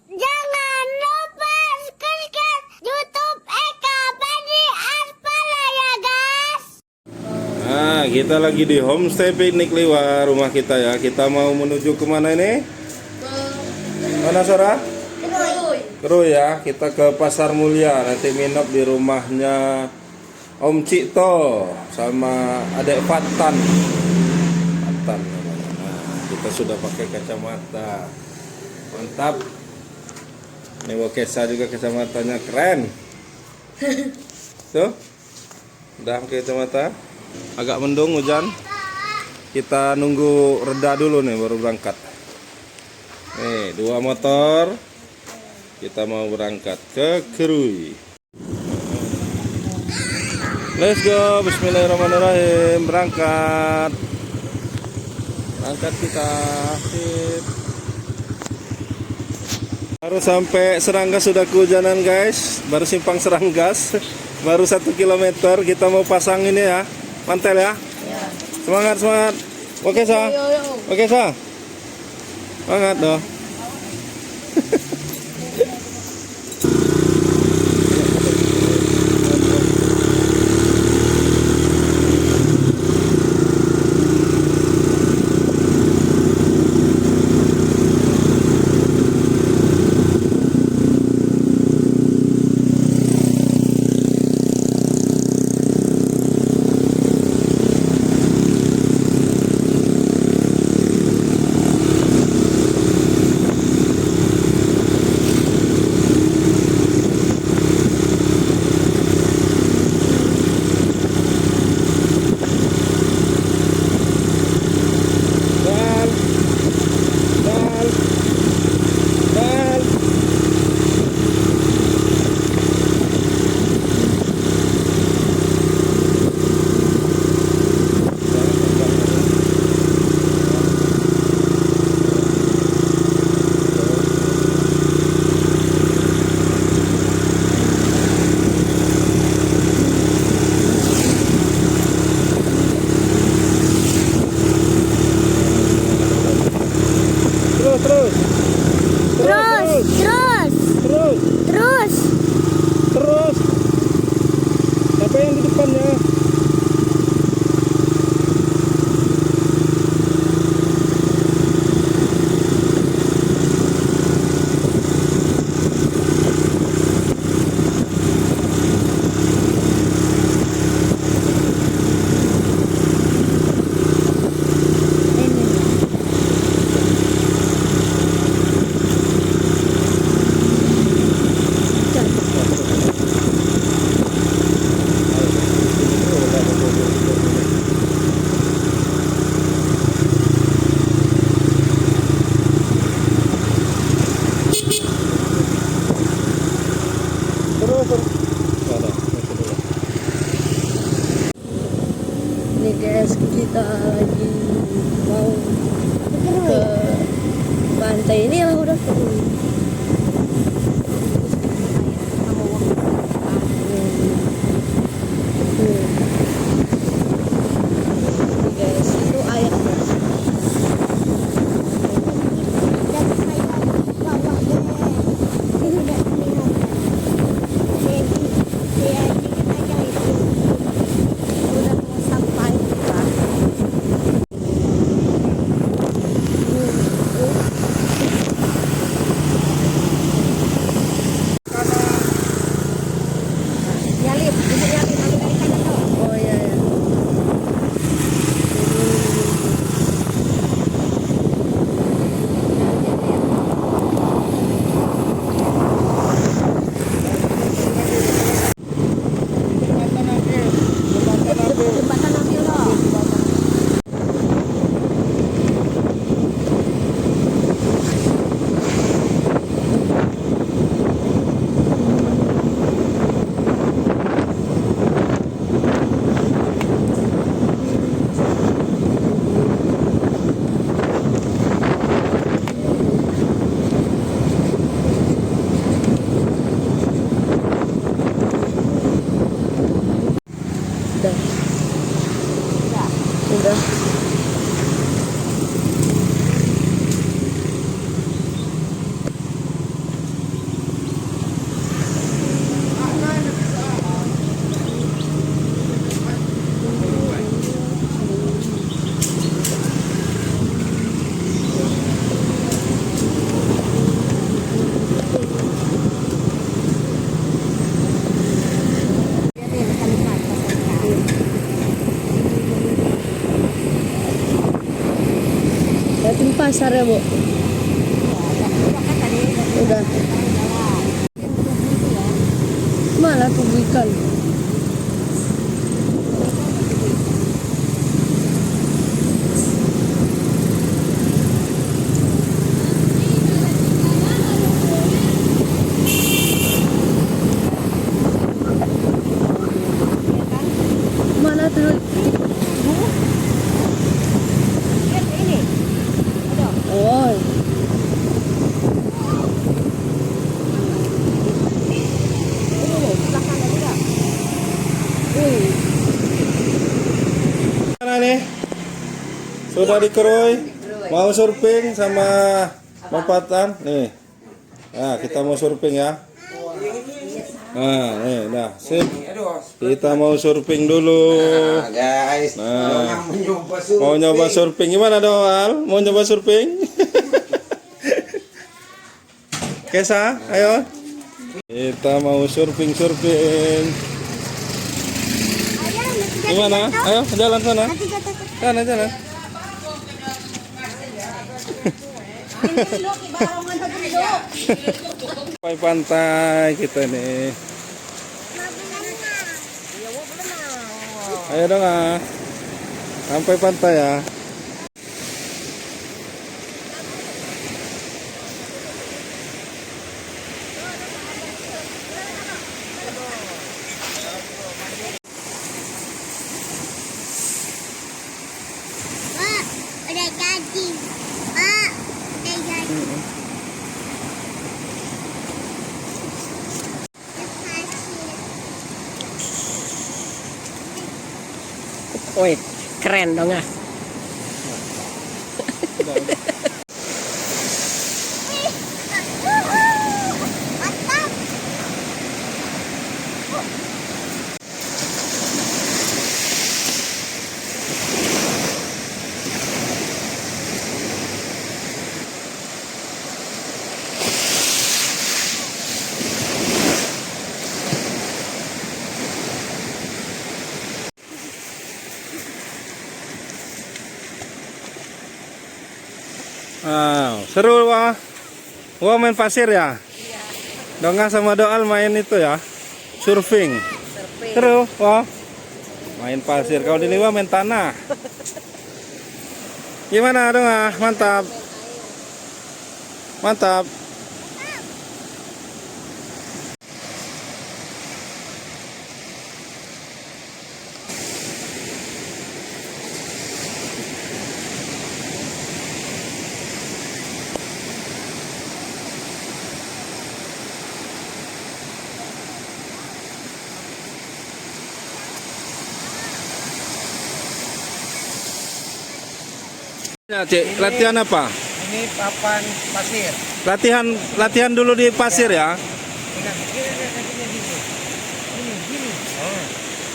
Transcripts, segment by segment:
Jangan lupa subscribe YouTube Eka Padi Aspala ya guys. Nah, kita lagi di homestay piknik Liwa rumah kita ya. Kita mau menuju kemana ini? Mana Sora? Keruy ya. Kita ke Pasar Mulia. Nanti nginep di rumahnya Om Cito sama adek Fatan. Fatan namanya. Nah, kita sudah pakai kacamata. Mantap. Ini Wokesa juga kacamatanya keren. Tuh. Udah pakai kacamata. Agak mendung hujan. Kita nunggu reda dulu nih baru berangkat. Nih, 2 motor. Kita mau berangkat ke Keruy. Let's go. Bismillahirrahmanirrahim. Berangkat. Berangkat kita. Sip. Baru sampai Seranggas sudah kehujanan guys. Baru simpang Seranggas. Baru 1 kilometer. Kita mau pasang ini ya. Mantel ya. Semangat semangat. Oke Sa. Oke Sa. Semangat dong. Terus. Siapa yang di depannya? Ini guys, kita lagi mau ke pantai ini lah udah Keruy. Ini guys, itu air guys. pasar ya, Bu? Udah. Mana tuh ikan? Mana tuh? Oh. Mana nih? Sudah dikeroi. Mau surfing sama lompatan nih. Nah, kita mau surfing ya. Nah, nih, nah, sip. Kita mau surfing dulu. Nah, guys, Nah. mau Mau nyoba surfing gimana dong, Al? Mau nyoba surfing? Kesa, ayo. Kita mau surfing. Gimana? Ayo, jalan sana. Sana jalan. Sampai pantai kita nih. Ayo dong, ah. Sampai pantai ya. Pak, udah jadi. Pak, udah jadi. Woi, keren dong ah. Mantap. Wow, seru wah. Wah, main pasir ya? Iya. Donga sama Doal main itu ya? Surfing. Seru, wah. Main pasir. Kalau di Liwa main tanah. Gimana Donga? Mantap. Mantap. Ya, Cik, latihan apa? Ini papan pasir. Latihan dulu di pasir ya. Gini. Oh,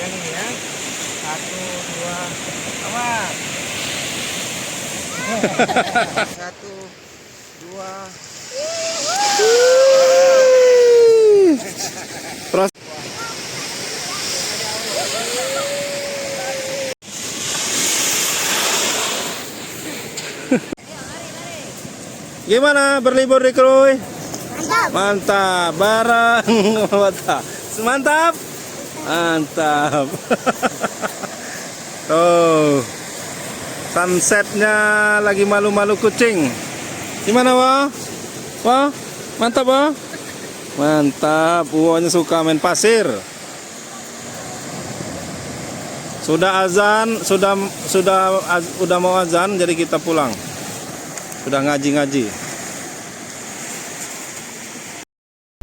yang ini ya. 1, 2, awas. 1, 2. Terus gimana berlibur di Krui? Mantap. Mantap, bareng. Mantap. Mantap. Tuh. Sunsetnya lagi malu-malu kucing. Gimana, Wah? Wah, mantap, Wah. Mantap, Wahnya suka main pasir. Sudah azan, udah mau azan, jadi kita pulang. Sudah ngaji-ngaji.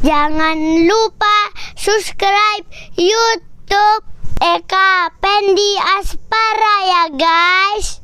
Jangan lupa subscribe YouTube Eka Pendi Aspara ya guys.